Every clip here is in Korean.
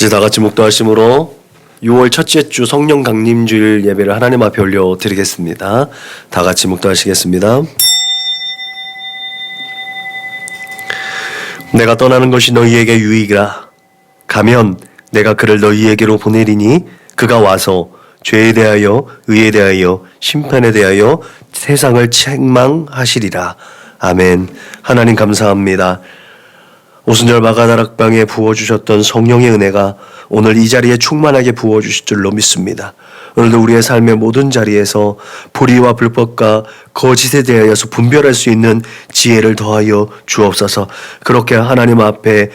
이제 다 같이 묵도하심으로 6월 첫째 주 성령 강림주일 예배를 하나님 앞에 올려드리겠습니다. 다 같이 묵도하시겠습니다. 내가 떠나는 것이 너희에게 유익이라. 가면 내가 그를 너희에게로 보내리니 그가 와서 죄에 대하여 의에 대하여 심판에 대하여 세상을 책망하시리라. 아멘. 하나님 감사합니다. 오순절 마가다락방에 부어주셨던 성령의 은혜가 오늘 이 자리에 충만하게 부어주실 줄로 믿습니다. 오늘도 우리의 삶의 모든 자리에서 불의와 불법과 거짓에 대하여서 분별할 수 있는 지혜를 더하여 주옵소서. 그렇게 하나님 앞에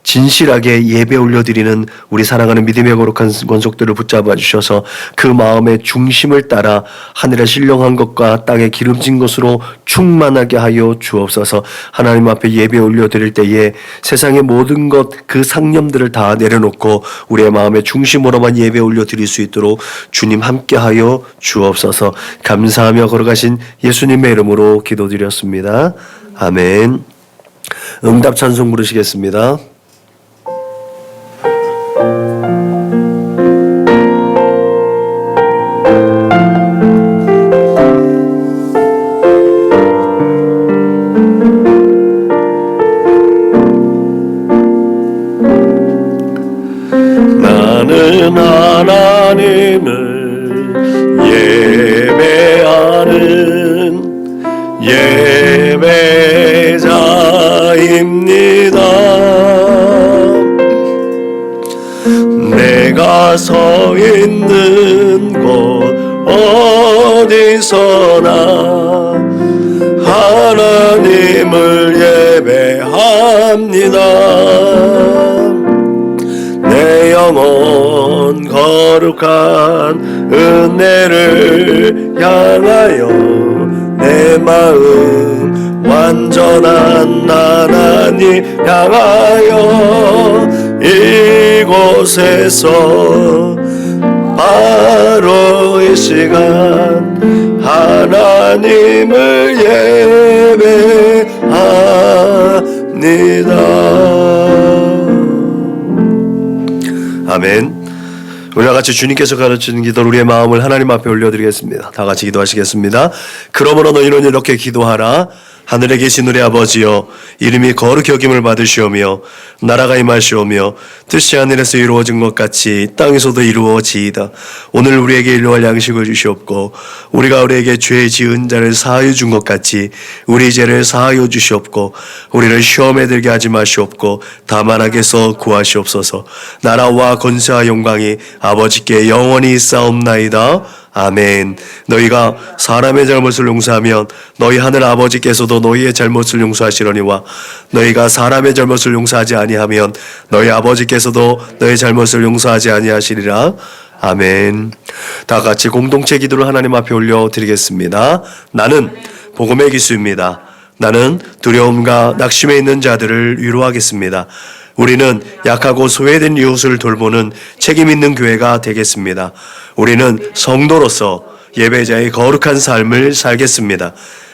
진실하게 예배 올려드리는 우리 사랑하는 믿음의 거룩한 권속들을 붙잡아 주셔서 그 마음의 중심을 따라 하늘에 신령한 것과 땅에 기름진 것으로 충만하게 하여 주옵소서. 하나님 앞에 예배 올려드릴 때에 세상의 모든 것 그 상념들을 다 내려놓고 우리의 마음의 중심으로만 예배 올려드릴 수 있도록 주님 함께하여 주옵소서. 감사하며 걸어가신 예수님의 이름으로 기도드렸습니다. 아멘. 응답 찬송 부르시겠습니다. 나는 하나님을 예배하는 예배자입니다. 내가 서 있는 곳 어디서나 하나님을 예배합니다. 내 영혼 거룩한 은혜를 향하여 내 마음 완전한 하나님 향하여 이곳에서 바로 이 시간 하나님을 예배합니다. 아멘. 우리와 같이 주님께서 가르치는 기도를 우리의 마음을 하나님 앞에 올려드리겠습니다. 다 같이 기도하시겠습니다. 그러므로 너희는 이렇게 기도하라. 하늘에 계신 우리 아버지여, 이름이 거룩히 여김을 받으시오며 나라가 임하시오며 뜻이 하늘에서 이루어진 것 같이 땅에서도 이루어지이다. 오늘 우리에게 일용할 양식을 주시옵고 우리가 우리에게 죄 지은 자를 사하여 준 것 같이 우리 죄를 사하여 주시옵고 우리를 시험에 들게 하지 마시옵고 다만 악에서 구하시옵소서. 나라와 권세와 영광이 아버지께 영원히 있사옵나이다. 아멘. 너희가 사람의 잘못을 용서하면 너희 하늘 아버지께서도 너희의 잘못을 용서하시려니와 너희가 사람의 잘못을 용서하지 아니하면 너희 아버지께서도 너희 잘못을 용서하지 아니하시리라. 아멘. 다 같이 공동체 기도를 하나님 앞에 올려드리겠습니다. 나는 복음의 기수입니다. 나는 두려움과 낙심에 있는 자들을 위로하겠습니다. 우리는 약하고 소외된 이웃을 돌보는 책임 있는 교회가 되겠습니다. 우리는 성도로서 예배자의 거룩한 삶을 살겠습니다.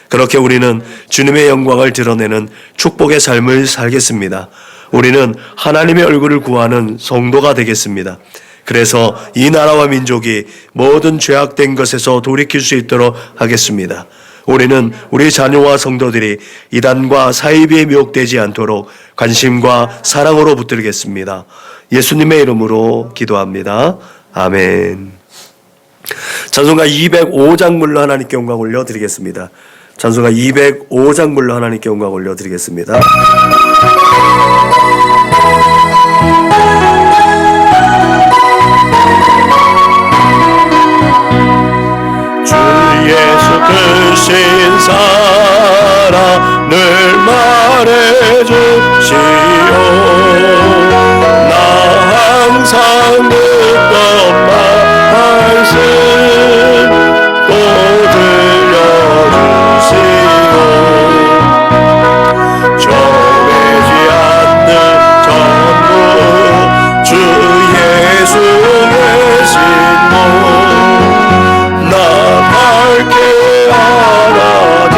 그렇게 우리는 주님의 영광을 드러내는 축복의 삶을 살겠습니다. 우리는 하나님의 얼굴을 구하는 성도가 되겠습니다. 그래서 이 나라와 민족이 모든 죄악된 것에서 돌이킬 수 있도록 하겠습니다. 우리는 우리 자녀와 성도들이 이단과 사이비에 미혹되지 않도록 관심과 사랑으로 붙들겠습니다. 예수님의 이름으로 기도합니다. 아멘. 찬송가 205장 불러 하나님께 영광 올려드리겠습니다. 찬송가 205장 불러 하나님께 영광 올려드리겠습니다. 예수 크신 사랑을 말해주시오. 나 항상 듣던 말씀 또 들려주시오. 정해지 않는 전부 주 예수 계신 분 나 밝게 알아듣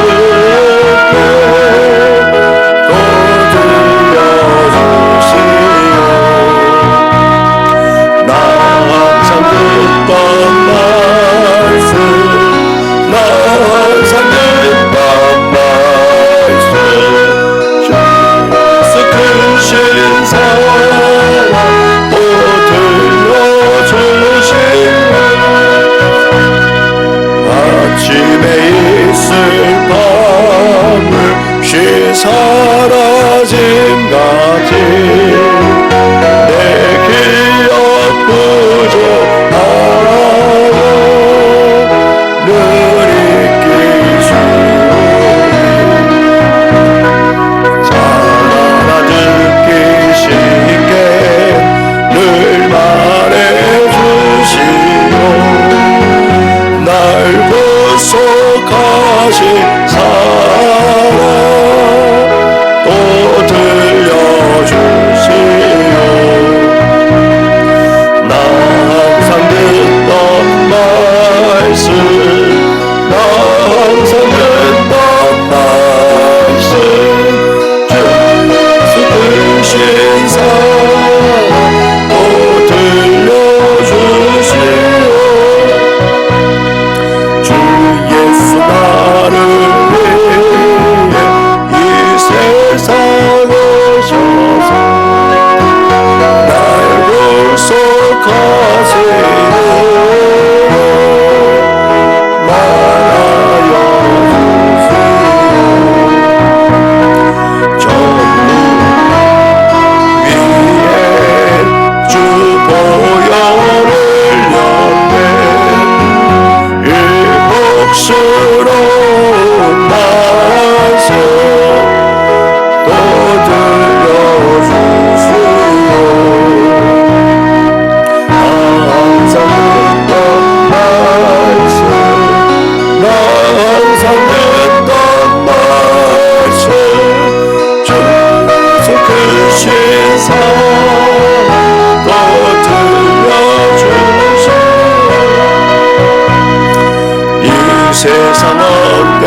세상 얻된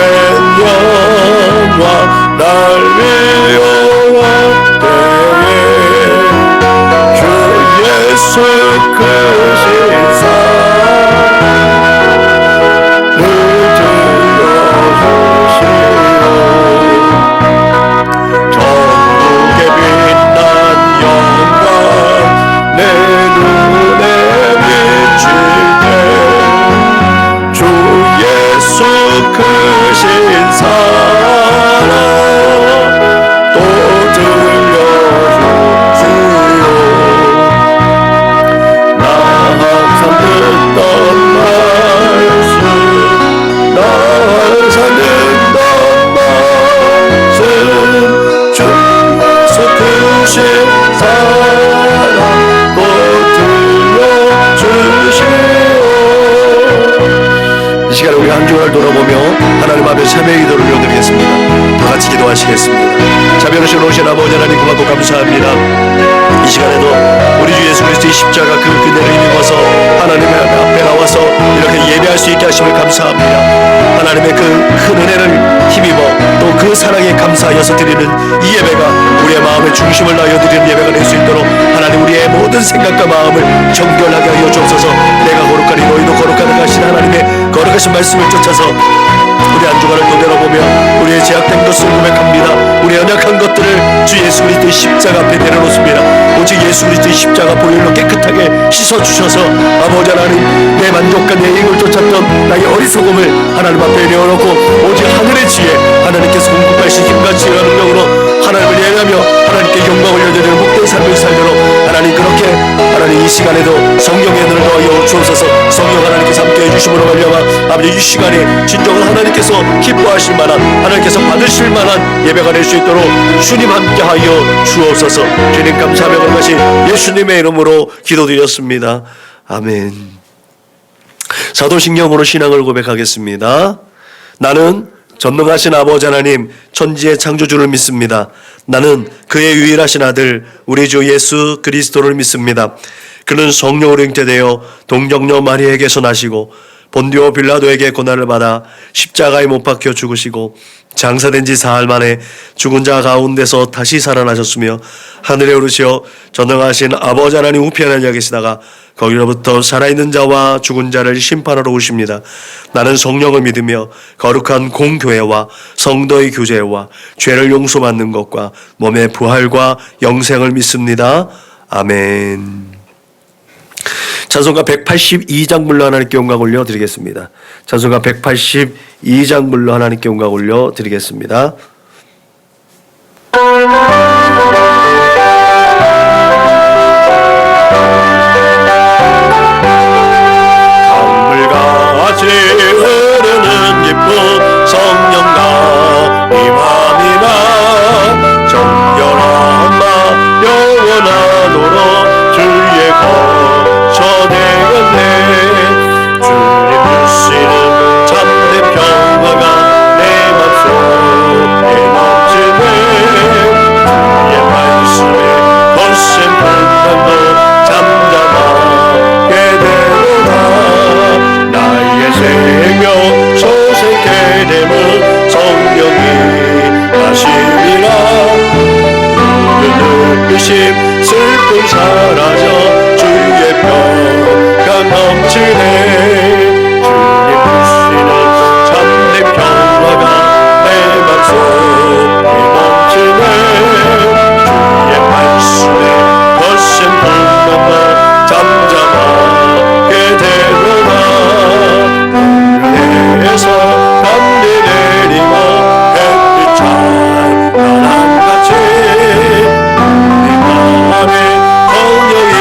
영광 날 위로할 때에 주 예수 크신 사랑을 들려주시오. 전국에 빛난 영광 내 눈에 비칠 때 주 예수 크신 사랑 또 들려주시오. 나 항상 듣던 말씀, 나 항상 듣던 말씀, 주 예수 크신 사랑 또 들려주시오. 이 시간에 우리 한 주간을 돌아보며 하나님 앞에 참회의 기도를 올려드리겠습니다. 다 같이 기도하시겠습니다. 자비로우신 오신 아버지 하나님 고맙고 감사합니다. 이 시간에도 우리 주 예수 그리스도의 십자가 그 은혜를 힘입어서 하나님의 앞에 나와서 이렇게 예배할 수 있게 하심을 감사합니다. 하나님의 그 큰 은혜를 힘입어 또 그 사랑에 감사하여서 드리는 이 예배가 우리의 마음의 중심을 다하여 드리는 예배가 될 수 있도록 하나님 우리의 모든 생각과 마음을 정결하게 하여 주옵소서. 내가 거룩하니 너희도 거룩하다 하신 하나님의 거룩하신 말씀을 쫓아서 우리 한 주간을 되돌아보며 우리의 제약된 것을 고백합니다. 우리 연약한 것들을 주 예수 그리스도의 십자가 앞에 내려놓습니다. 오직 예수 그리스도의 십자가 보혈로 깨끗하게 씻어주셔서 아버지 하나님 내 만족과 내 이익을 쫓았던 나의 어리석음을 하나님 앞에 내어놓고 오직 하늘의 지혜 하나님께서 공급하신 힘과 지혜와 능력으로 하나님을 예배하며 하나님께 영광을 올려드리는 복된 삶을 살도록 하나님 그렇게 하나님 이 시간에도 성령의 은혜를 더하여 주옵소서. 성령 하나님께서 함께 해주심으로 말미암아 아버지 이 시간에 진정한 하나님께서 기뻐하실 만한 하나님께서 받으실 만한 예배가 될 수 있도록 주님 함께하여 주옵소서. 주님 감사하며 그런 것이 예수님의 이름으로 기도드렸습니다. 아멘. 사도신경으로 신앙을 고백하겠습니다. 나는 전능하신 아버지 하나님 천지의 창조주를 믿습니다. 나는 그의 유일하신 아들 우리 주 예수 그리스도를 믿습니다. 그는 성령으로 잉태되어 동정녀 마리에게서 나시고 본디오 빌라도에게 고난을 받아 십자가에 못 박혀 죽으시고 장사된 지 사흘 만에 죽은 자 가운데서 다시 살아나셨으며 하늘에 오르시어 전능하신 아버지 하나님 우편에 앉아 계시다가 거기로부터 살아있는 자와 죽은 자를 심판하러 오십니다. 나는 성령을 믿으며 거룩한 공교회와 성도의 교제와 죄를 용서받는 것과 몸의 부활과 영생을 믿습니다. 아멘. 찬송가 182장 불러 하나님께 영광 올려드리겠습니다. 찬송가 182장 불러 하나님께 영광 올려드리겠습니다. 강물같이 흐르는 기쁨 성령과 이 맘이나 정결한 마 영원하도록 주의 거처되겠네. 주님 주시는 참된 평화가 내 맘속에 넘치네. 주의 말씀에 거센 불탄도 잠잠하게 되노라. 나의 생명 소생케 되면 성령이 하시리라. 의심 슬픔 사라져 주의 평강 넘치네. 주님 주시는 참된 평화가 내 맘속에 넘치네. 주의 말씀에 거센 불감도 잠잠하게 되노라. 하늘에서 밤비 내리고 햇빛 찬란한 같이 내 마음에 성령이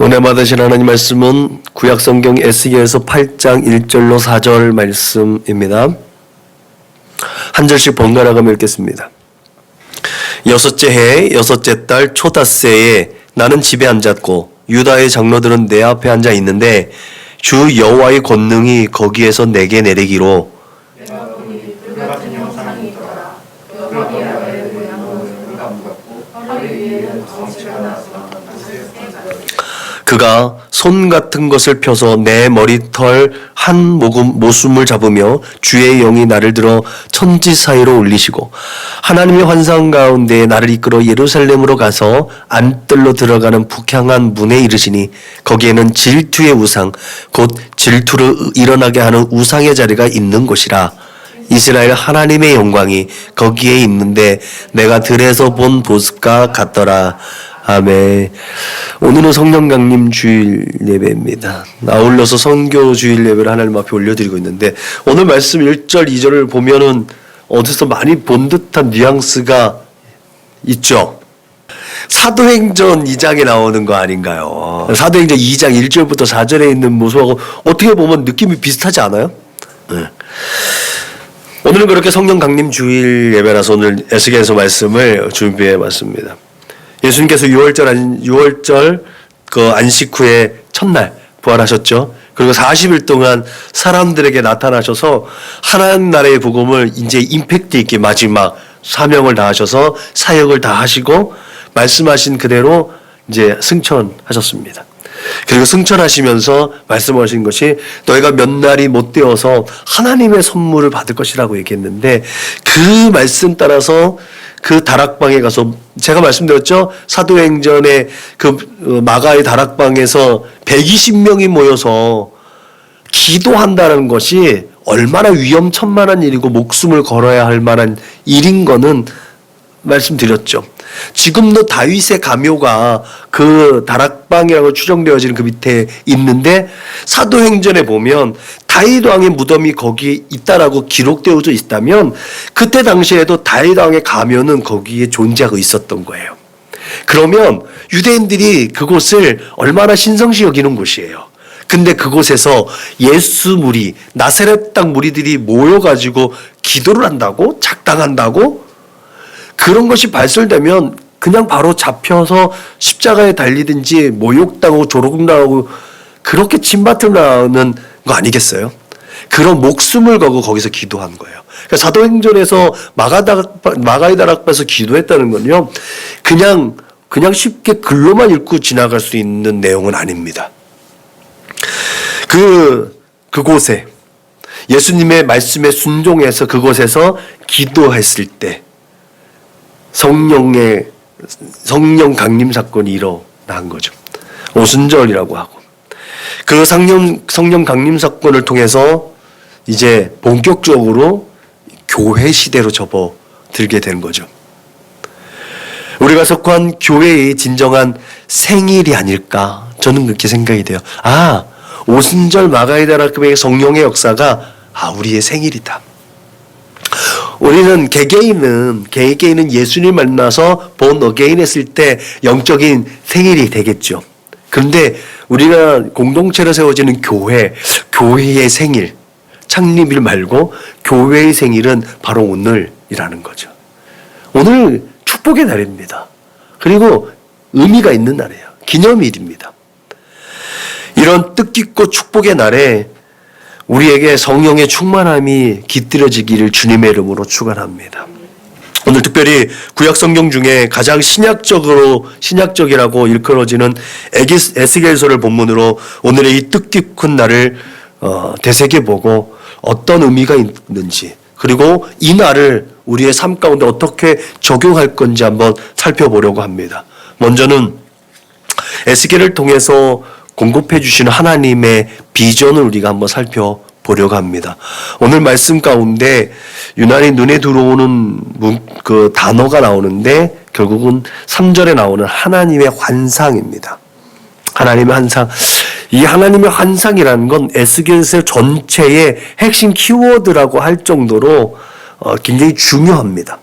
은혜 받으신 하나님 말씀은 구약성경 에스겔서 8장 1절로 4절 말씀입니다. 한 절씩 번갈아 가며 읽겠습니다. 여섯째 해 여섯째 달 초닷새에 나는 집에 앉았고 유다의 장로들은 내 앞에 앉아 있는데 주 여호와의 권능이 거기에서 내게 내리기로 그가 손 같은 것을 펴서 내 머리털 한 모숨을 잡으며 주의 영이 나를 들어 천지 사이로 올리시고 하나님의 환상 가운데 나를 이끌어 예루살렘으로 가서 안뜰로 들어가는 북향한 문에 이르시니 거기에는 질투의 우상 곧 질투를 일어나게 하는 우상의 자리가 있는 곳이라. 이스라엘 하나님의 영광이 거기에 있는데 내가 들에서 본 보습과 같더라. 아멘. 오늘은 성령 강림 주일 예배입니다. 아울러서 선교 주일 예배를 하나님 앞에 올려드리고 있는데 오늘 말씀 1절 2절을 보면은 어디서 많이 본 듯한 뉘앙스가 있죠. 사도행전 2장에 나오는 거 아닌가요? 사도행전 2장 1절부터 4절에 있는 모습하고 어떻게 보면 느낌이 비슷하지 않아요? 네. 오늘은 그렇게 성령 강림 주일 예배라서 오늘 에스겔서 말씀을 준비해 봤습니다. 예수님께서 6월절 그 안식 후에 첫날 부활하셨죠. 그리고 40일 동안 사람들에게 나타나셔서 하나님 나라의 복음을 이제 임팩트 있게 마지막 사명을 다하셔서 사역을 다 하시고 말씀하신 그대로 이제 승천하셨습니다. 그리고 승천하시면서 말씀하신 것이 너희가 몇 날이 못 되어서 하나님의 선물을 받을 것이라고 얘기했는데 그 말씀 따라서 그 다락방에 가서 제가 말씀드렸죠. 사도행전의 그 마가의 다락방에서 120명이 모여서 기도한다는 것이 얼마나 위험천만한 일이고 목숨을 걸어야 할 만한 일인 거는 말씀드렸죠. 지금도 다윗의 가묘가 그 다락방이라고 추정되어지는 그 밑에 있는데 사도행전에 보면 다윗 왕의 무덤이 거기에 있다라고 기록되어져 있다면 그때 당시에도 다윗 왕의 가묘는 거기에 존재하고 있었던 거예요. 그러면 유대인들이 그곳을 얼마나 신성시 여기는 곳이에요. 근데 그곳에서 예수 무리, 나사렛 땅 무리들이 모여가지고 기도를 한다고? 작당한다고? 그런 것이 발설되면 그냥 바로 잡혀서 십자가에 달리든지 모욕당하고 조롱당하고 그렇게 침뱉을 나는 거 아니겠어요? 그런 목숨을 걸고 거기서 기도한 거예요. 그러니까 사도행전에서 마가의 다락방에서 기도했다는 건요, 그냥 쉽게 글로만 읽고 지나갈 수 있는 내용은 아닙니다. 그곳에 예수님의 말씀에 순종해서 그곳에서 기도했을 때 성령 강림 사건이 일어난 거죠. 오순절이라고 하고 그 성령 강림 사건을 통해서 이제 본격적으로 교회 시대로 접어들게 되는 거죠. 우리가 속한 교회의 진정한 생일이 아닐까 저는 그렇게 생각이 돼요. 오순절 마가의 다락방의 성령의 역사가 우리의 생일이다. 우리는 개개인은 예수님 만나서 본 어게인 했을 때 영적인 생일이 되겠죠. 그런데 우리가 공동체로 세워지는 교회의 생일, 창립일 말고 교회의 생일은 바로 오늘이라는 거죠. 오늘 축복의 날입니다. 그리고 의미가 있는 날이에요. 기념일입니다. 이런 뜻깊고 축복의 날에 우리에게 성령의 충만함이 깃들여지기를 주님의 이름으로 축원합니다. 오늘 특별히 구약 성경 중에 가장 신약적이라고 일컬어지는 에스겔서를 본문으로 오늘의 이 뜻깊은 날을 되새겨보고 어떤 의미가 있는지 그리고 이 날을 우리의 삶 가운데 어떻게 적용할 건지 한번 살펴보려고 합니다. 먼저는 에스겔을 통해서 공급해 주시는 하나님의 비전을 우리가 한번 살펴보려고 합니다. 오늘 말씀 가운데 유난히 눈에 들어오는 그 단어가 나오는데 결국은 3절에 나오는 하나님의 환상입니다. 하나님의 환상. 이 하나님의 환상이라는 건 에스겔서 전체의 핵심 키워드라고 할 정도로 굉장히 중요합니다.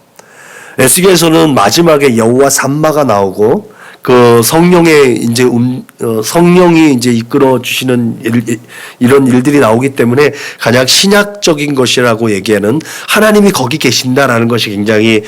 에스겔서는 마지막에 여호와 산마가 나오고 그 성령의 이제 성령이 이제 이끌어 주시는 이런 일들이 나오기 때문에 가장 신약적인 것이라고 얘기하는 하나님이 거기 계신다라는 것이 굉장히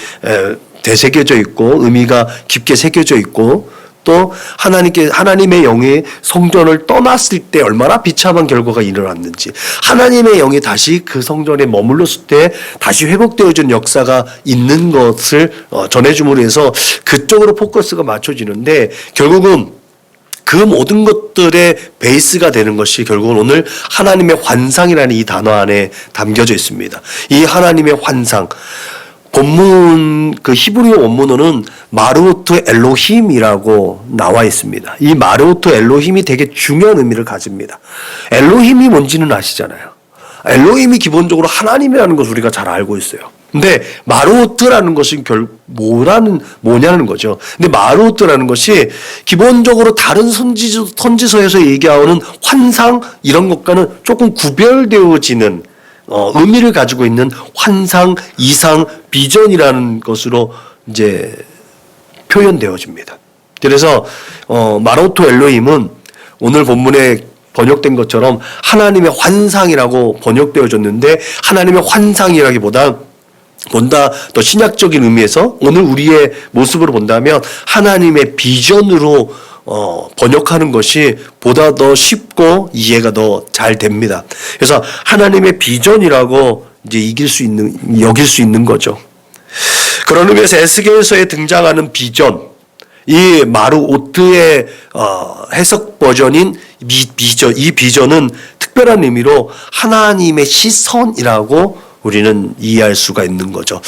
되새겨져 있고 의미가 깊게 새겨져 있고 또 하나님의 영이 성전을 떠났을 때 얼마나 비참한 결과가 일어났는지 하나님의 영이 다시 그 성전에 머물렀을 때 다시 회복되어진 역사가 있는 것을 전해줌으로 해서 그쪽으로 포커스가 맞춰지는데 결국은 그 모든 것들의 베이스가 되는 것이 결국은 오늘 하나님의 환상이라는 이 단어 안에 담겨져 있습니다. 이 하나님의 환상 본문 그 히브리어 원문어는 마르오트 엘로힘이라고 나와 있습니다. 이 마르오트 엘로힘이 되게 중요한 의미를 가집니다. 엘로힘이 뭔지는 아시잖아요. 엘로힘이 기본적으로 하나님이라는 것을 우리가 잘 알고 있어요. 근데 마르오트라는 것은 뭐냐는 거죠. 근데 마르오트라는 것이 기본적으로 다른 선지서에서 얘기하는 환상 이런 것과는 조금 구별되어지는 의미를 가지고 있는 환상, 이상, 비전이라는 것으로 이제 표현되어집니다. 그래서 마로토 엘로힘은 오늘 본문에 번역된 것처럼 하나님의 환상이라고 번역되어졌는데 하나님의 환상이라기보다 더 신약적인 의미에서 오늘 우리의 모습으로 본다면 하나님의 비전으로 번역하는 것이 보다 더 쉽고 이해가 더 잘 됩니다. 그래서 하나님의 비전이라고 이제 여길 수 있는 거죠. 그런 의미에서 에스겔서에 등장하는 비전, 이 마르오트의 해석 버전인 이 비전은 특별한 의미로 하나님의 시선이라고 우리는 이해할 수가 있는 거죠.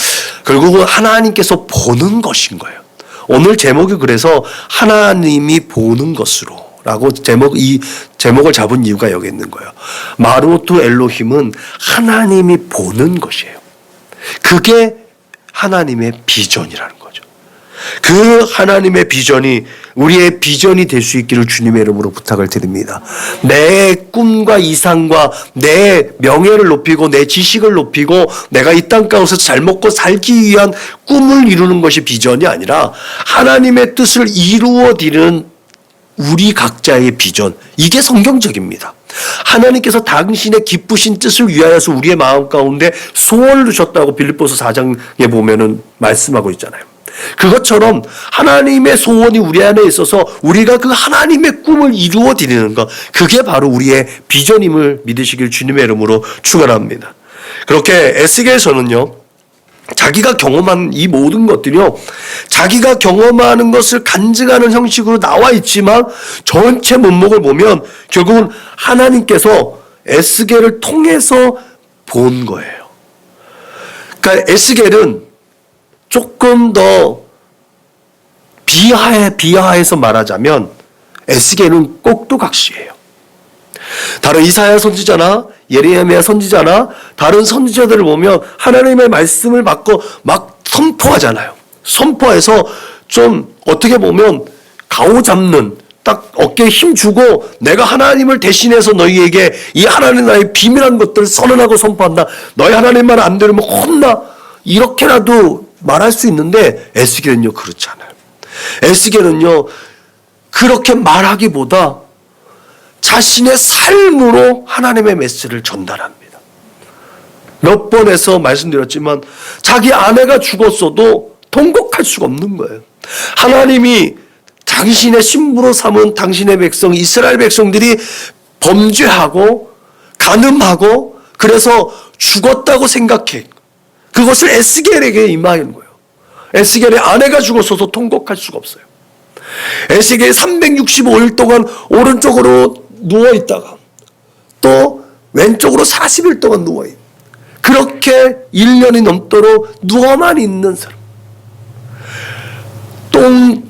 결국은 하나님께서 보는 것인 거예요. 오늘 제목이 그래서 하나님이 보는 것으로 라고 이 제목을 잡은 이유가 여기 있는 거예요. 마르오트 엘로힘은 하나님이 보는 것이에요. 그게 하나님의 비전이라는 거죠. 그 하나님의 비전이 우리의 비전이 될 수 있기를 주님의 이름으로 부탁을 드립니다. 내 꿈과 이상과 내 명예를 높이고 내 지식을 높이고 내가 이 땅 가운데서 잘 먹고 살기 위한 꿈을 이루는 것이 비전이 아니라 하나님의 뜻을 이루어드리는 우리 각자의 비전, 이게 성경적입니다. 하나님께서 당신의 기쁘신 뜻을 위하여서 우리의 마음 가운데 소원을 주셨다고 빌립보서 4장에 보면은 말씀하고 있잖아요. 그것처럼 하나님의 소원이 우리 안에 있어서 우리가 그 하나님의 꿈을 이루어 드리는 것, 그게 바로 우리의 비전임을 믿으시길 주님의 이름으로 축원합니다. 그렇게 에스겔서는요, 자기가 경험한 이 모든 것들이요, 자기가 경험하는 것을 간증하는 형식으로 나와 있지만 전체 문목을 보면 결국은 하나님께서 에스겔을 통해서 본 거예요. 그러니까 에스겔은 조금 더 비하해서 말하자면 에스겔은 꼭두각시예요. 다른 이사야 선지자나 예레미야 선지자나 다른 선지자들을 보면 하나님의 말씀을 받고 막 선포하잖아요. 선포해서 좀 어떻게 보면 가오잡는, 딱 어깨에 힘 주고 내가 하나님을 대신해서 너희에게 이 하나님 나의 비밀한 것들을 선언하고 선포한다. 너희 하나님 말 안 들으면 혼나. 이렇게라도 말할 수 있는데 에스겔은요 그렇지 않아요. 에스겔은요 그렇게 말하기보다 자신의 삶으로 하나님의 메시지를 전달합니다. 몇 번에서 말씀드렸지만 자기 아내가 죽었어도 통곡할 수가 없는 거예요. 하나님이 당신의 신부로 삼은 당신의 백성 이스라엘 백성들이 범죄하고 간음하고 그래서 죽었다고 생각해. 그것을 에스겔에게 임하는 거예요. 에스겔의 아내가 죽었어도 통곡할 수가 없어요. 에스겔 365일 동안 오른쪽으로 누워있다가 또 왼쪽으로 40일 동안 누워있는, 그렇게 1년이 넘도록 누워만 있는 사람,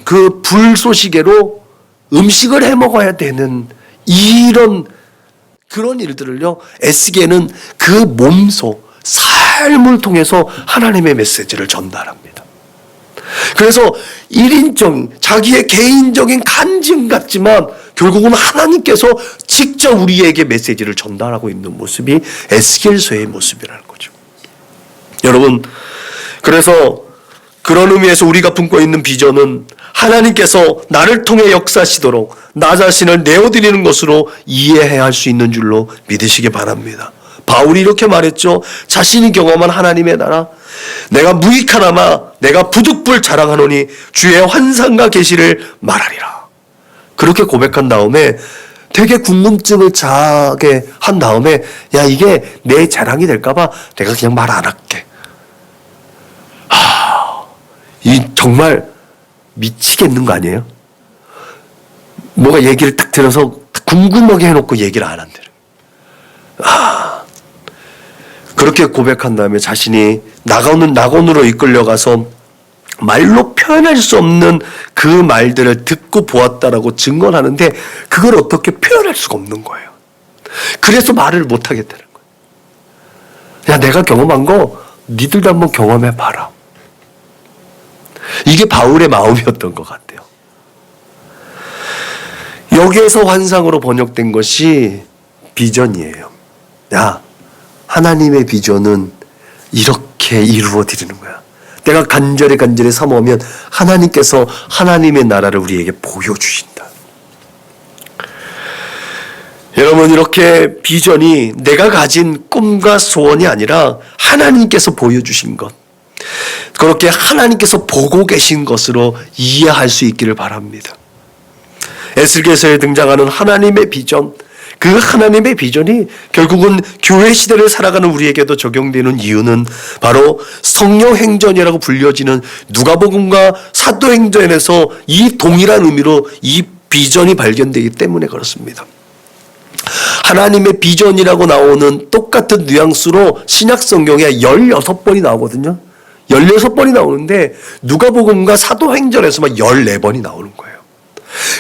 그 불쏘시개로 음식을 해먹어야 되는 이런 그런 일들을요 에스겔은 그 몸소 삶을 통해서 하나님의 메시지를 전달합니다. 그래서 1인적인 자기의 개인적인 간증 같지만 결국은 하나님께서 직접 우리에게 메시지를 전달하고 있는 모습이 에스겔서의 모습이라는 거죠. 여러분, 그래서 그런 의미에서 우리가 품고 있는 비전은 하나님께서 나를 통해 역사하시도록 나 자신을 내어드리는 것으로 이해해야 할 수 있는 줄로 믿으시기 바랍니다. 바울이 이렇게 말했죠. 자신이 경험한 하나님의 나라, 내가 무익하나마 내가 부득불 자랑하노니 주의 환상과 계시를 말하리라. 그렇게 고백한 다음에 되게 궁금증을 자게 한 다음에 야, 이게 내 자랑이 될까봐 내가 그냥 말 안 할게. 이 정말 미치겠는 거 아니에요? 뭐가 얘기를 딱 들어서 궁금하게 해놓고 얘기를 안 한대요. 그렇게 고백한 다음에 자신이 낙원으로 이끌려가서 말로 표현할 수 없는 그 말들을 듣고 보았다라고 증언하는데 그걸 어떻게 표현할 수가 없는 거예요. 그래서 말을 못 하겠다는 거예요. 야, 내가 경험한 거 니들도 한번 경험해 봐라. 이게 바울의 마음이었던 것 같아요. 여기에서 환상으로 번역된 것이 비전이에요. 야, 하나님의 비전은 이렇게 이루어지는 거야. 내가 간절히 사모하면 하나님께서 하나님의 나라를 우리에게 보여주신다. 여러분, 이렇게 비전이 내가 가진 꿈과 소원이 아니라 하나님께서 보여주신 것, 그렇게 하나님께서 보고 계신 것으로 이해할 수 있기를 바랍니다. 에스겔서에 등장하는 하나님의 비전, 그 하나님의 비전이 결국은 교회 시대를 살아가는 우리에게도 적용되는 이유는 바로 성령행전이라고 불려지는 누가복음과 사도행전에서 이 동일한 의미로 이 비전이 발견되기 때문에 그렇습니다. 하나님의 비전이라고 나오는 똑같은 뉘앙스로 신약 성경에 16번이 나오거든요. 16번이 나오는데 누가복음과 사도행전에서만 14번이 나오는 거예요.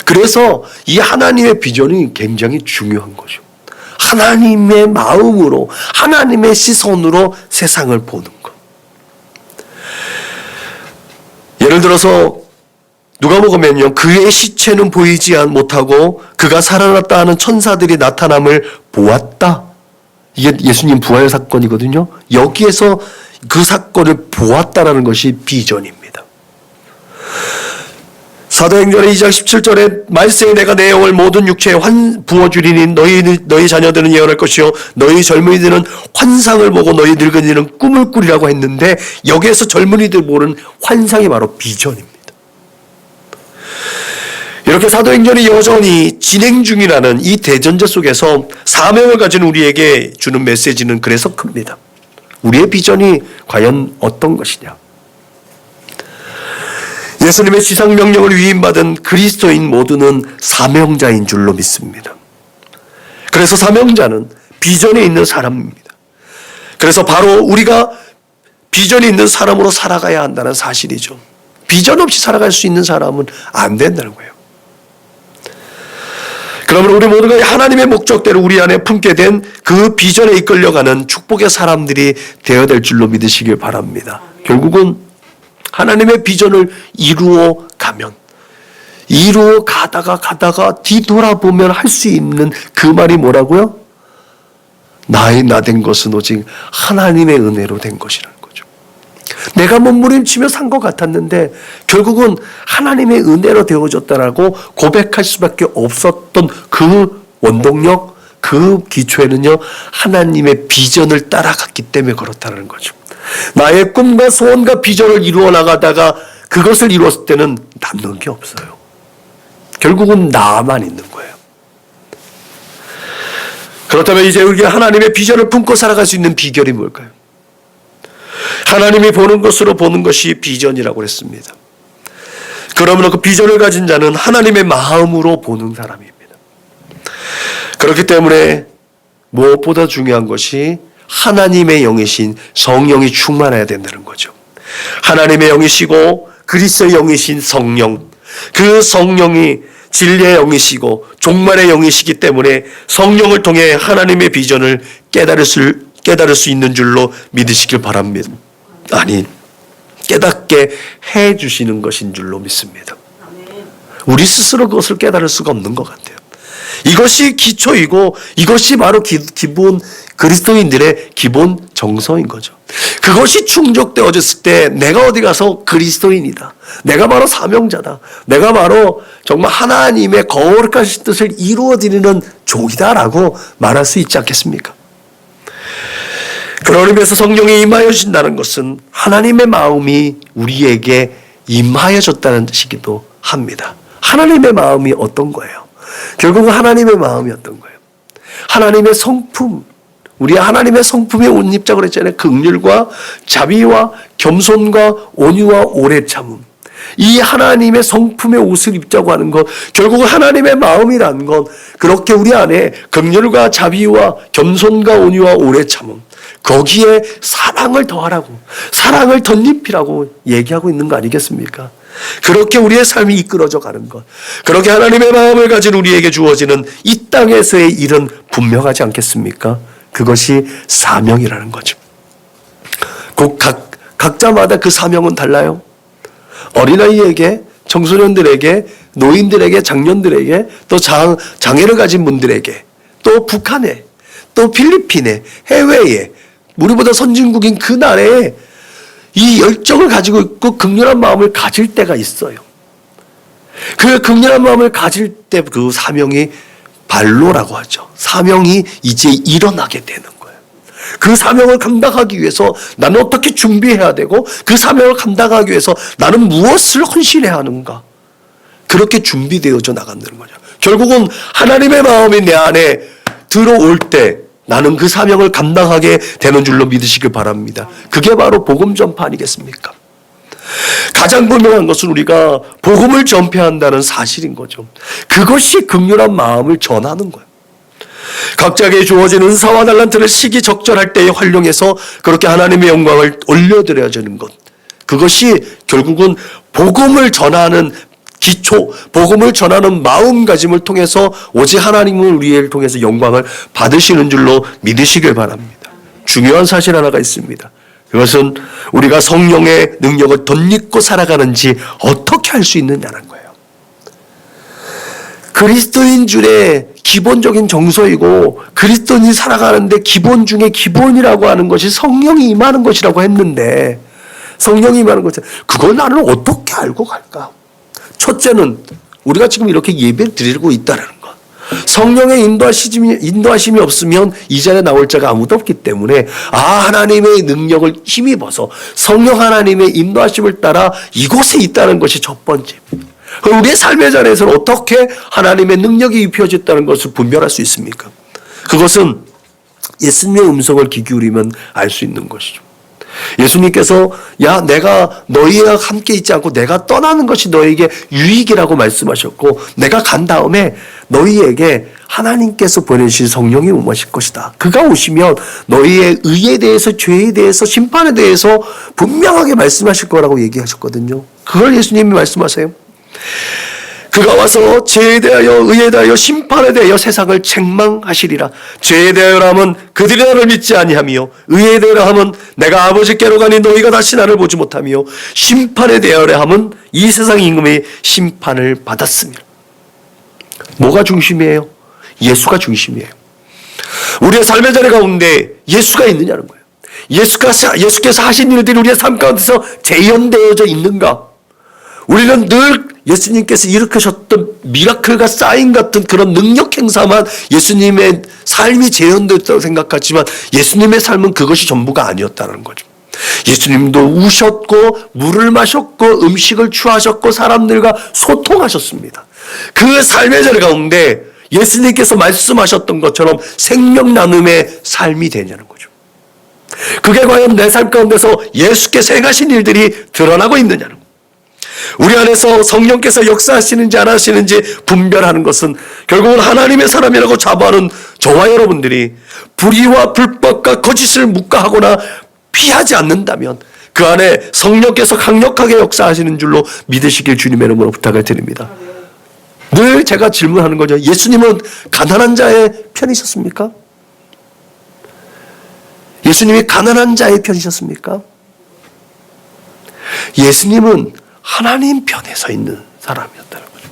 그래서 이 하나님의 비전이 굉장히 중요한 거죠. 하나님의 마음으로, 하나님의 시선으로 세상을 보는 것. 예를 들어서 누가복음에는요, 그의 시체는 보이지 못하고 그가 살아났다 하는 천사들이 나타남을 보았다. 이게 예수님 부활 사건이거든요. 여기에서 그 사건을 보았다라는 것이 비전입니다. 사도행전의 2장 17절에 말세에 내가 내 영을 모든 육체에 부어주리니 너희 자녀들은 예언할 것이요 너희 젊은이들은 환상을 보고 너희 늙은이들은 꿈을 꾸리라고 했는데 여기에서 젊은이들 보는 환상이 바로 비전입니다. 이렇게 사도행전이 여전히 진행 중이라는 이 대전제 속에서 사명을 가진 우리에게 주는 메시지는 그래서 큽니다. 우리의 비전이 과연 어떤 것이냐? 예수님의 지상명령을 위임받은 그리스도인 모두는 사명자인 줄로 믿습니다. 그래서 사명자는 비전이 있는 사람입니다. 그래서 바로 우리가 비전이 있는 사람으로 살아가야 한다는 사실이죠. 비전 없이 살아갈 수 있는 사람은 안 된다는 거예요. 그러면 우리 모두가 하나님의 목적대로 우리 안에 품게 된 그 비전에 이끌려가는 축복의 사람들이 되어야 될 줄로 믿으시길 바랍니다. 결국은 하나님의 비전을 이루어 가다가 뒤돌아보면 할 수 있는 그 말이 뭐라고요? 나 된 것은 오직 하나님의 은혜로 된 것이라는 거죠. 내가 몸부림치며 산 것 같았는데 결국은 하나님의 은혜로 되어졌다라고 고백할 수밖에 없었던 그 원동력, 그 기초에는요, 하나님의 비전을 따라갔기 때문에 그렇다는 거죠. 나의 꿈과 소원과 비전을 이루어 나가다가 그것을 이루었을 때는 남는 게 없어요. 결국은 나만 있는 거예요. 그렇다면 이제 우리가 하나님의 비전을 품고 살아갈 수 있는 비결이 뭘까요? 하나님이 보는 것으로 보는 것이 비전이라고 했습니다. 그러면 그 비전을 가진 자는 하나님의 마음으로 보는 사람입니다. 그렇기 때문에 무엇보다 중요한 것이 하나님의 영이신 성령이 충만해야 된다는 거죠. 하나님의 영이시고 그리스도의 영이신 성령, 그 성령이 진리의 영이시고 종말의 영이시기 때문에 성령을 통해 하나님의 비전을 깨달을 수 있는 줄로 믿으시길 바랍니다. 아니, 깨닫게 해주시는 것인 줄로 믿습니다. 우리 스스로 그것을 깨달을 수가 없는 것 같아요. 이것이 기초이고 이것이 바로 기본 그리스도인들의 기본 정서인 거죠. 그것이 충족되어졌을 때 내가 어디 가서 그리스도인이다. 내가 바로 사명자다. 내가 바로 정말 하나님의 거룩하신 뜻을 이루어드리는 종이다라고 말할 수 있지 않겠습니까? 그런 의미에서 성령이 임하여 주신다는 것은 하나님의 마음이 우리에게 임하여졌다는 뜻이기도 합니다. 하나님의 마음이 어떤 거예요? 결국은 하나님의 마음이 어떤 거예요? 하나님의 성품, 우리 하나님의 성품에 옷 입자고 그랬잖아요. 긍휼과 자비와 겸손과 온유와 오래 참음. 이 하나님의 성품의 옷을 입자고 하는 것, 결국은 하나님의 마음이라는 건 그렇게 우리 안에 긍휼과 자비와 겸손과 온유와 오래 참음, 거기에 사랑을 더하라고, 사랑을 덧입히라고 얘기하고 있는 거 아니겠습니까? 그렇게 우리의 삶이 이끌어져 가는 것, 그렇게 하나님의 마음을 가진 우리에게 주어지는 이 땅에서의 일은 분명하지 않겠습니까? 그것이 사명이라는 거죠. 곧 각자마다 그 사명은 달라요. 어린아이에게, 청소년들에게, 노인들에게, 장년들에게, 또 장애를 가진 분들에게, 또 북한에, 또 필리핀에, 해외에, 우리보다 선진국인 그 나라에 이 열정을 가지고 있고 극렬한 마음을 가질 때가 있어요. 그 극렬한 마음을 가질 때 그 사명이 발로라고 하죠. 사명이 이제 일어나게 되는 거예요. 그 사명을 감당하기 위해서 나는 어떻게 준비해야 되고, 그 사명을 감당하기 위해서 나는 무엇을 헌신해야 하는가, 그렇게 준비되어져 나간다는 거죠. 결국은 하나님의 마음이 내 안에 들어올 때 나는 그 사명을 감당하게 되는 줄로 믿으시길 바랍니다. 그게 바로 복음 전파 아니겠습니까? 가장 분명한 것은 우리가 복음을 전폐한다는 사실인 거죠. 그것이 긍휼한 마음을 전하는 거예요. 각자에게 주어진 은사와 달란트를 시기적절할 때에 활용해서 그렇게 하나님의 영광을 올려드려지는 것, 그것이 결국은 복음을 전하는 기초, 복음을 전하는 마음가짐을 통해서 오직 하나님은 우리를 통해서 영광을 받으시는 줄로 믿으시길 바랍니다. 중요한 사실 하나가 있습니다. 그것은 우리가 성령의 능력을 덧입고 살아가는지 어떻게 할 수 있느냐는 거예요. 그리스도인 줄의 기본적인 정서이고, 그리스도인이 살아가는데 기본 중에 기본이라고 하는 것이 성령이 임하는 것이라고 했는데, 성령이 임하는 것은 그걸 나는 어떻게 알고 갈까? 첫째는 우리가 지금 이렇게 예배를 드리고 있다는 것. 성령의 인도하심이 없으면 이 자리에 나올 자가 아무도 없기 때문에, 하나님의 능력을 힘입어서 성령 하나님의 인도하심을 따라 이곳에 있다는 것이 첫 번째. 우리의 삶의 자리에서는 어떻게 하나님의 능력이 입혀졌다는 것을 분별할 수 있습니까? 그것은 예수님의 음성을 귀 기울이면 알 수 있는 것이죠. 예수님께서 내가 너희와 함께 있지 않고 내가 떠나는 것이 너희에게 유익이라고 말씀하셨고, 내가 간 다음에 너희에게 하나님께서 보내주신 성령이 임하실 것이다. 그가 오시면 너희의 의에 대해서, 죄에 대해서, 심판에 대해서 분명하게 말씀하실 거라고 얘기하셨거든요. 그걸 예수님이 말씀하세요. 그가 와서 죄에 대하여, 의에 대하여, 심판에 대하여 세상을 책망하시리라. 죄에 대하여 하면 그들이 나를 믿지 아니하며, 의에 대하여 하면 내가 아버지께로 가니 너희가 다시 나를 보지 못하며, 심판에 대하여 하면 이 세상 임금의 심판을 받았으며. 뭐가 중심이에요? 예수가 중심이에요. 우리의 삶의 자리 가운데 예수가 있느냐는 거예요. 예수께서 하신 일들이 우리의 삶 가운데서 재현되어져 있는가? 우리는 늘 예수님께서 일으키셨던 미라클과 사인 같은 그런 능력 행사만 예수님의 삶이 재현됐다고 생각하지만, 예수님의 삶은 그것이 전부가 아니었다는 거죠. 예수님도 우셨고 물을 마셨고 음식을 취하셨고 사람들과 소통하셨습니다. 그 삶의 자리 가운데 예수님께서 말씀하셨던 것처럼 생명 나눔의 삶이 되냐는 거죠. 그게 과연 내 삶 가운데서 예수께서 행하신 일들이 드러나고 있느냐는 거예요. 우리 안에서 성령께서 역사하시는지 안 하시는지 분별하는 것은 결국은 하나님의 사람이라고 자부하는 저와 여러분들이 불의와 불법과 거짓을 묵과하거나 피하지 않는다면 그 안에 성령께서 강력하게 역사하시는 줄로 믿으시길 주님의 이름으로 부탁을 드립니다. 늘 제가 질문하는 거죠. 예수님은 가난한 자의 편이셨습니까? 예수님이 가난한 자의 편이셨습니까? 예수님은 하나님 편에 서 있는 사람이었다는 거죠.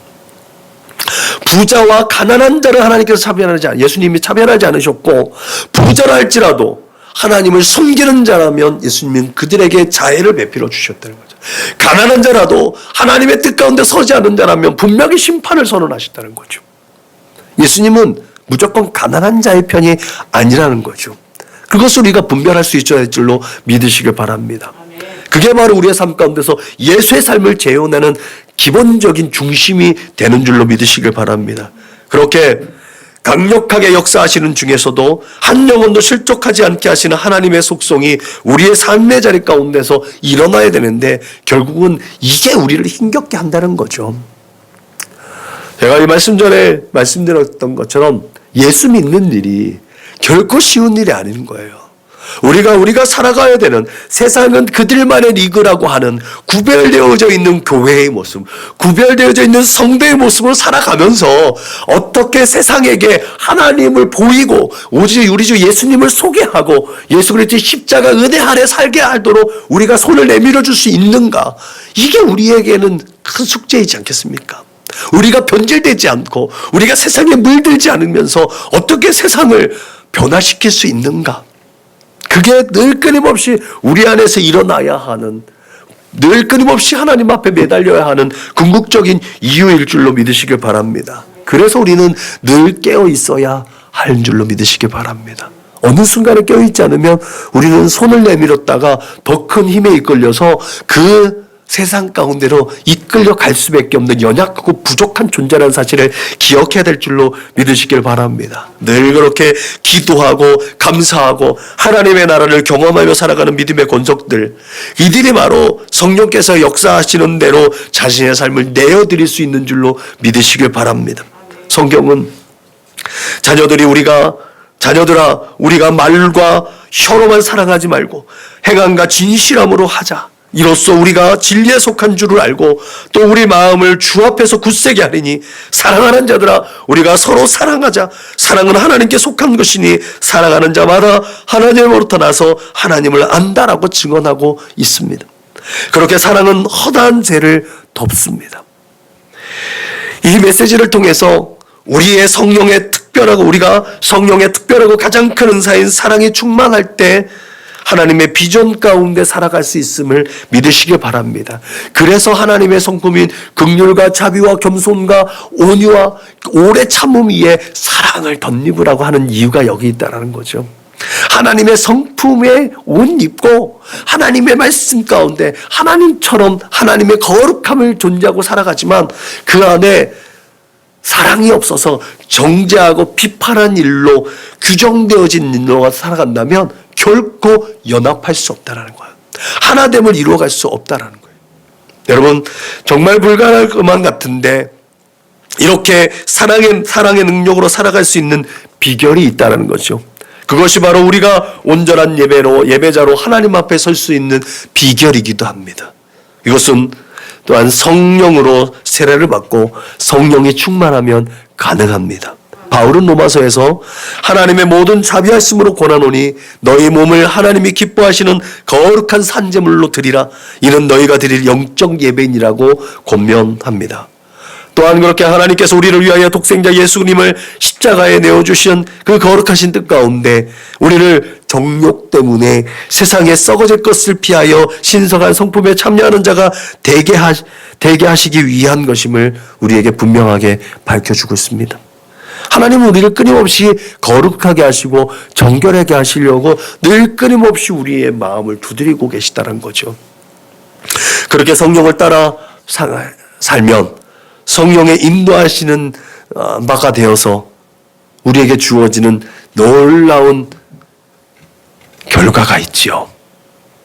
부자와 가난한 자를 하나님께서 차별하지 예수님이 차별하지 않으셨고, 부자라 할지라도 하나님을 섬기는 자라면 예수님은 그들에게 자애를 베풀어 주셨다는 거죠. 가난한 자라도 하나님의 뜻 가운데 서지 않은 자라면 분명히 심판을 선언하셨다는 거죠. 예수님은 무조건 가난한 자의 편이 아니라는 거죠. 그것을 우리가 분별할 수 있어야 할 줄로 믿으시길 바랍니다. 그게 바로 우리의 삶 가운데서 예수의 삶을 재현하는 기본적인 중심이 되는 줄로 믿으시길 바랍니다. 그렇게 강력하게 역사하시는 중에서도 한 영혼도 실족하지 않게 하시는 하나님의 속성이 우리의 삶의 자리 가운데서 일어나야 되는데 결국은 이게 우리를 힘겹게 한다는 거죠. 제가 이 말씀 전에 말씀드렸던 것처럼 예수 믿는 일이 결코 쉬운 일이 아닌 거예요. 우리가 살아가야 되는 세상은 그들만의 리그라고 하는 구별되어져 있는 교회의 모습, 구별되어져 있는 성도의 모습으로 살아가면서 어떻게 세상에게 하나님을 보이고 오직 우리 주 예수님을 소개하고 예수 그리스도의 십자가 은혜 아래 살게 하도록 우리가 손을 내밀어 줄 수 있는가? 이게 우리에게는 큰 숙제이지 않겠습니까? 우리가 변질되지 않고 우리가 세상에 물들지 않으면서 어떻게 세상을 변화시킬 수 있는가? 그게 늘 끊임없이 우리 안에서 일어나야 하는, 늘 끊임없이 하나님 앞에 매달려야 하는 궁극적인 이유일 줄로 믿으시길 바랍니다. 그래서 우리는 늘 깨어 있어야 할 줄로 믿으시길 바랍니다. 어느 순간에 깨어 있지 않으면 우리는 손을 내밀었다가 더 큰 힘에 이끌려서 그 세상 가운데로 이끌려 갈 수밖에 없는 연약하고 부족한 존재라는 사실을 기억해야 될 줄로 믿으시길 바랍니다. 늘 그렇게 기도하고 감사하고 하나님의 나라를 경험하며 살아가는 믿음의 권속들, 이들이 바로 성령께서 역사하시는 대로 자신의 삶을 내어드릴 수 있는 줄로 믿으시길 바랍니다. 성경은 자녀들아 우리가 말과 혀로만 사랑하지 말고 행함과 진실함으로 하자. 이로써 우리가 진리에 속한 줄을 알고 또 우리 마음을 주 앞에서 굳세게 하리니 사랑하는 자들아 우리가 서로 사랑하자. 사랑은 하나님께 속한 것이니 사랑하는 자마다 하나님으로부터 나서 하나님을 안다라고 증언하고 있습니다. 그렇게 사랑은 허다한 죄를 덮습니다. 이 메시지를 통해서 우리가 성령의 특별하고 가장 큰 은사인 사랑이 충만할 때 하나님의 비전 가운데 살아갈 수 있음을 믿으시길 바랍니다. 그래서 하나님의 성품인 긍휼과 자비와 겸손과 온유와 오래 참음 위에 사랑을 덧입으라고 하는 이유가 여기 있다는 거죠. 하나님의 성품에 옷 입고 하나님의 말씀 가운데 하나님처럼 하나님의 거룩함을 존재하고 살아가지만 그 안에 사랑이 없어서 정죄하고 비판한 일로 규정되어진 일로 살아간다면 결코 연합할 수 없다는 거예요. 하나됨을 이루어갈 수 없다는 거예요. 여러분 정말 불가능할 것만 같은데 이렇게 사랑의 능력으로 살아갈 수 있는 비결이 있다는 거죠. 그것이 바로 우리가 온전한 예배자로 하나님 앞에 설 수 있는 비결이기도 합니다. 이것은 또한 성령으로 세례를 받고 성령이 충만하면 가능합니다. 바울은 로마서에서 하나님의 모든 자비하심으로 권하노니 너희 몸을 하나님이 기뻐하시는 거룩한 산제물로 드리라. 이는 너희가 드릴 영적 예배인이라고 권면합니다. 또한 그렇게 하나님께서 우리를 위하여 독생자 예수님을 십자가에 내어주신 그 거룩하신 뜻 가운데 우리를 정욕 때문에 세상에 썩어질 것을 피하여 신성한 성품에 참여하는 자가 되게 하시기 위한 것임을 우리에게 분명하게 밝혀주고 있습니다. 하나님은 우리를 끊임없이 거룩하게 하시고 정결하게 하시려고 늘 끊임없이 우리의 마음을 두드리고 계시다는 거죠. 그렇게 성령을 따라 살면 성령의 인도하시는 바가 되어서 우리에게 주어지는 놀라운 결과가 있지요.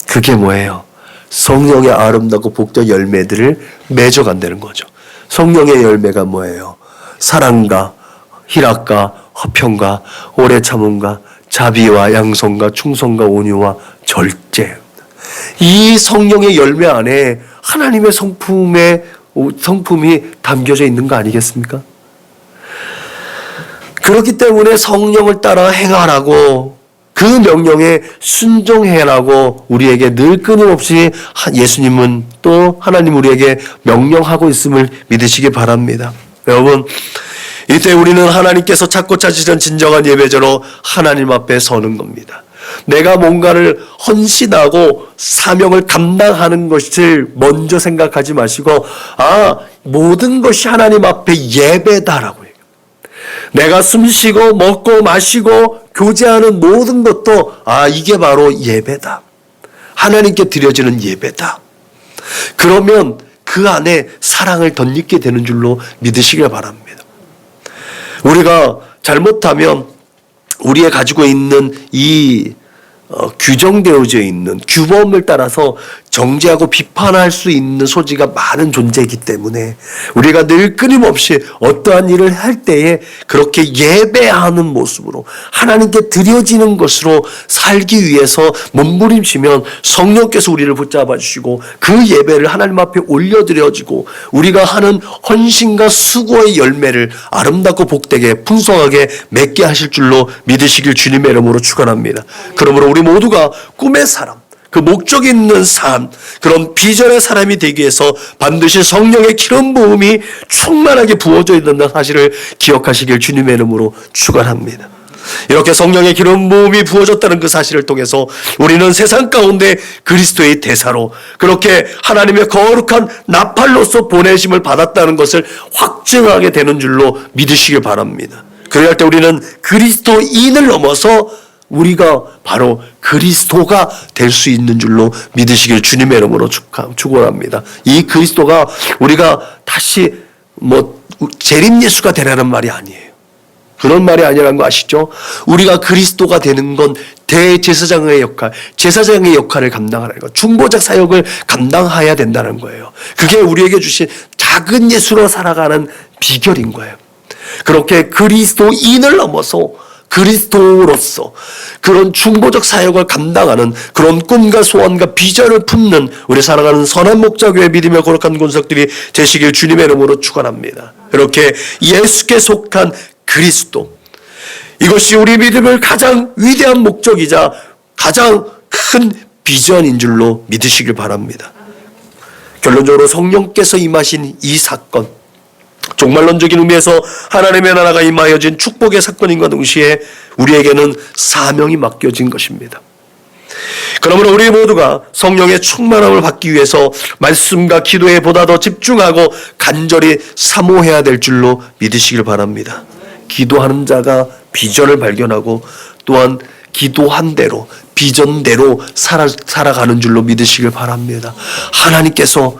그게 뭐예요? 성령의 아름답고 복된 열매들을 맺어간다는 거죠. 성령의 열매가 뭐예요? 사랑과 희락과 화평과 오래 참음과 자비와 양성과 충성과 온유와 절제. 이 성령의 열매 안에 하나님의 성품이 담겨져 있는 거 아니겠습니까? 그렇기 때문에 성령을 따라 행하라고 그 명령에 순종해라고 우리에게 늘 끊임없이 예수님은 또 하나님 우리에게 명령하고 있음을 믿으시기 바랍니다. 여러분 이때 우리는 하나님께서 찾고 찾으시던 진정한 예배자로 하나님 앞에 서는 겁니다. 내가 뭔가를 헌신하고 사명을 감당하는 것을 먼저 생각하지 마시고 모든 것이 하나님 앞에 예배다라고 해요. 내가 숨쉬고 먹고 마시고 교제하는 모든 것도 이게 바로 예배다. 하나님께 드려지는 예배다. 그러면 그 안에 사랑을 덧입게 되는 줄로 믿으시길 바랍니다. 우리가 잘못하면 우리가 가지고 있는 이 규정되어져 있는 규범을 따라서 정죄하고 비판할 수 있는 소지가 많은 존재이기 때문에 우리가 늘 끊임없이 어떠한 일을 할 때에 그렇게 예배하는 모습으로 하나님께 드려지는 것으로 살기 위해서 몸부림치면 성령께서 우리를 붙잡아 주시고 그 예배를 하나님 앞에 올려드려지고 우리가 하는 헌신과 수고의 열매를 아름답고 복되게 풍성하게 맺게 하실 줄로 믿으시길 주님의 이름으로 축원합니다. 그러므로 우리 모두가 꿈의 사람, 그 목적 있는 삶, 그런 비전의 사람이 되기 위해서 반드시 성령의 기름 부음이 충만하게 부어져 있는 사실을 기억하시길 주님의 이름으로 축원합니다. 이렇게 성령의 기름 부음이 부어졌다는 그 사실을 통해서 우리는 세상 가운데 그리스도의 대사로 그렇게 하나님의 거룩한 나팔로서 보내심을 받았다는 것을 확증하게 되는 줄로 믿으시길 바랍니다. 그래야 할 때 우리는 그리스도인을 넘어서 우리가 바로 그리스도가 될 수 있는 줄로 믿으시길 주님의 이름으로 축원합니다. 이 그리스도가 우리가 다시 재림 예수가 되라는 말이 아니에요. 그런 말이 아니라는 거 아시죠? 우리가 그리스도가 되는 건 대제사장의 역할, 제사장의 역할을 감당하는 거, 중보자 사역을 감당해야 된다는 거예요. 그게 우리에게 주신 작은 예수로 살아가는 비결인 거예요. 그렇게 그리스도인을 넘어서 그리스도로서 그런 중보적 사역을 감당하는 그런 꿈과 소원과 비전을 품는 우리 살아가는 선한 목자교회 믿음의 거룩한 권석들이 되시길 주님의 이름으로 축원합니다. 이렇게 예수께 속한 그리스도, 이것이 우리 믿음을 가장 위대한 목적이자 가장 큰 비전인 줄로 믿으시길 바랍니다. 결론적으로 성령께서 임하신 이 사건, 종말론적인 의미에서 하나님의 나라가 임하여진 축복의 사건인과 동시에 우리에게는 사명이 맡겨진 것입니다. 그러므로 우리 모두가 성령의 충만함을 받기 위해서 말씀과 기도에 보다 더 집중하고 간절히 사모해야 될 줄로 믿으시길 바랍니다. 기도하는 자가 비전을 발견하고 또한 기도한 대로 비전대로 살아가는 줄로 믿으시길 바랍니다. 하나님께서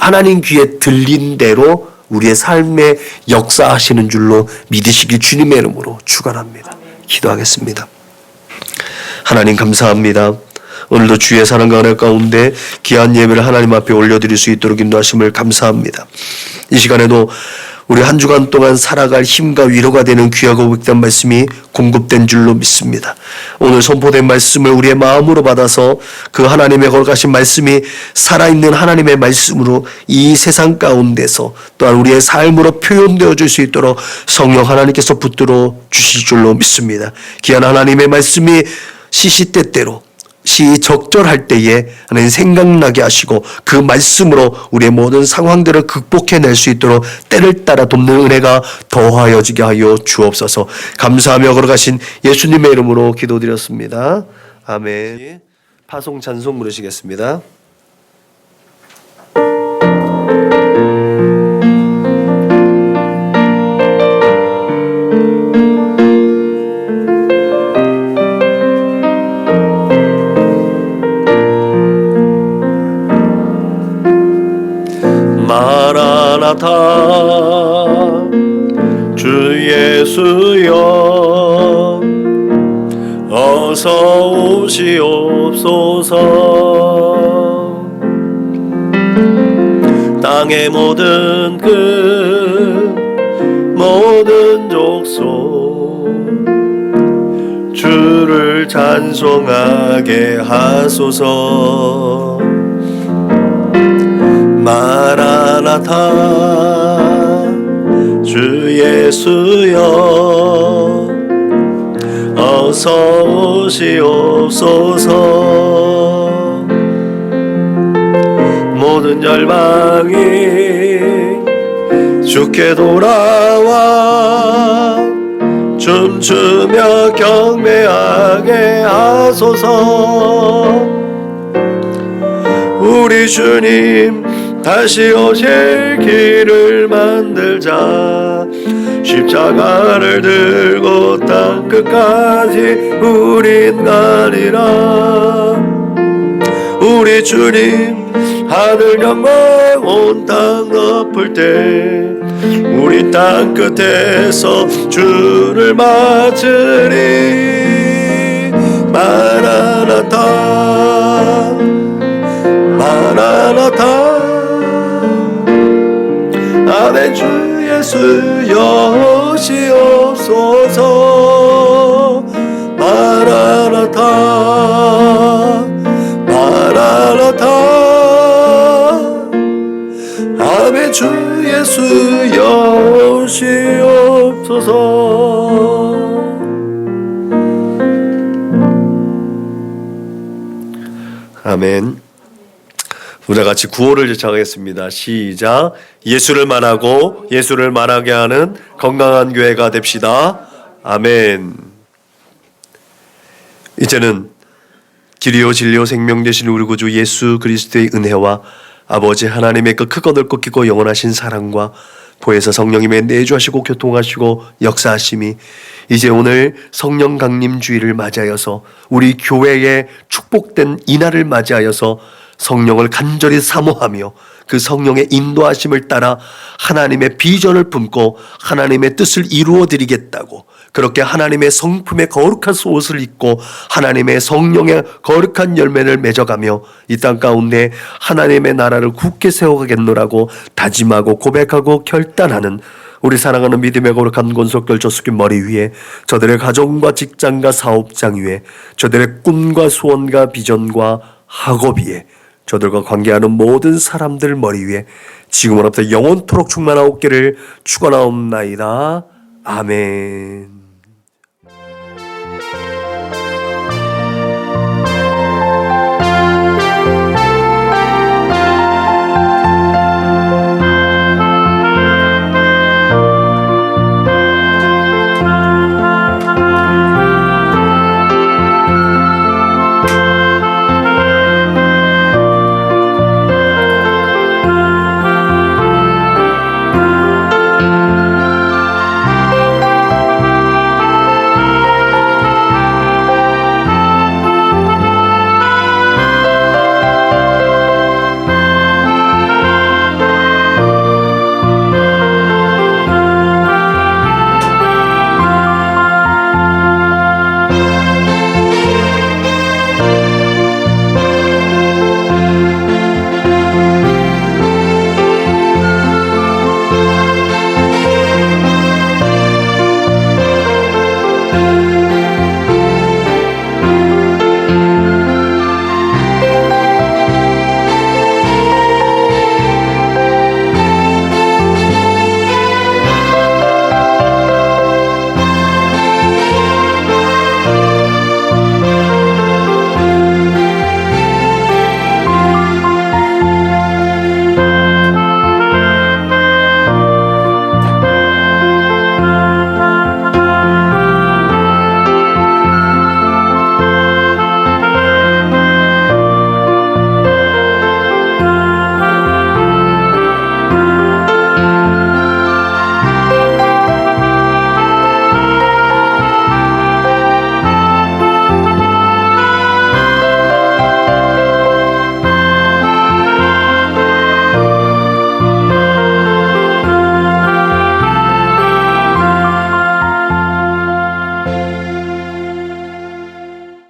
하나님 귀에 들린 대로 우리의 삶에 역사하시는 줄로 믿으시길 주님의 이름으로 축원합니다. 기도하겠습니다. 하나님 감사합니다. 오늘도 주의 사랑과 은혜 가운데 귀한 예배를 하나님 앞에 올려드릴 수 있도록 인도하심을 감사합니다. 이 시간에도 우리 한 주간 동안 살아갈 힘과 위로가 되는 귀하고 복된 말씀이 공급된 줄로 믿습니다. 오늘 선포된 말씀을 우리의 마음으로 받아서 그 하나님의 거룩하신 말씀이 살아있는 하나님의 말씀으로 이 세상 가운데서 또한 우리의 삶으로 표현되어 줄 수 있도록 성령 하나님께서 붙들어 주실 줄로 믿습니다. 귀한 하나님의 말씀이 시시때때로 시적절할 때에 하나님 생각나게 하시고 그 말씀으로 우리의 모든 상황들을 극복해낼 수 있도록 때를 따라 돕는 은혜가 더하여지게 하여 주옵소서. 감사하며 걸어가신 예수님의 이름으로 기도드렸습니다. 아멘. 파송 찬송 부르시겠습니다. 마라나타 주 예수여 어서 오시옵소서. 땅의 모든 끝 모든 족속 주를 찬송하게 하소서. 마라나타 주 예수여 어서 오시옵소서. 모든 열방이 주께 돌아와 춤추며 경배하게 하소서. 우리 주님 다시 오실 길을 만들자. 십자가를 들고 땅 끝까지 우린 가리라. 우리 주님 하늘 영광 온 땅 덮을 때 우리 땅 끝에서 주를 맞으리. 마라나타 마라나타. 아멘. 주 예수 여시옵소서. 마라나타 마라나타. 아멘. 주 예수 여시옵소서. 아멘. 우리 같이 구호를 제창하겠습니다. 시작. 예수를 말하고 예수를 말하게 하는 건강한 교회가 됩시다. 아멘. 이제는 길이요 진리요 생명 되신 우리 구주 예수 그리스도의 은혜와 아버지 하나님의 그 크고 넓고 깊고 영원하신 사랑과 보혜사 성령님의 내주하시고 교통하시고 역사하심이 이제 오늘 성령 강림 주일을 맞이하여서 우리 교회의 축복된 이날을 맞이하여서 성령을 간절히 사모하며 그 성령의 인도하심을 따라 하나님의 비전을 품고 하나님의 뜻을 이루어 드리겠다고, 그렇게 하나님의 성품의 거룩한 옷을 입고 하나님의 성령의 거룩한 열매를 맺어가며 이 땅 가운데 하나님의 나라를 굳게 세워가겠노라고 다짐하고 고백하고 결단하는 우리 사랑하는 믿음의 거룩한 권속들 조숙인 머리 위에, 저들의 가정과 직장과 사업장 위에, 저들의 꿈과 소원과 비전과 학업 위에, 저들과 관계하는 모든 사람들 머리 위에 지금으로부터 영원토록 충만하옵기를 축원하옵나이다. 아멘.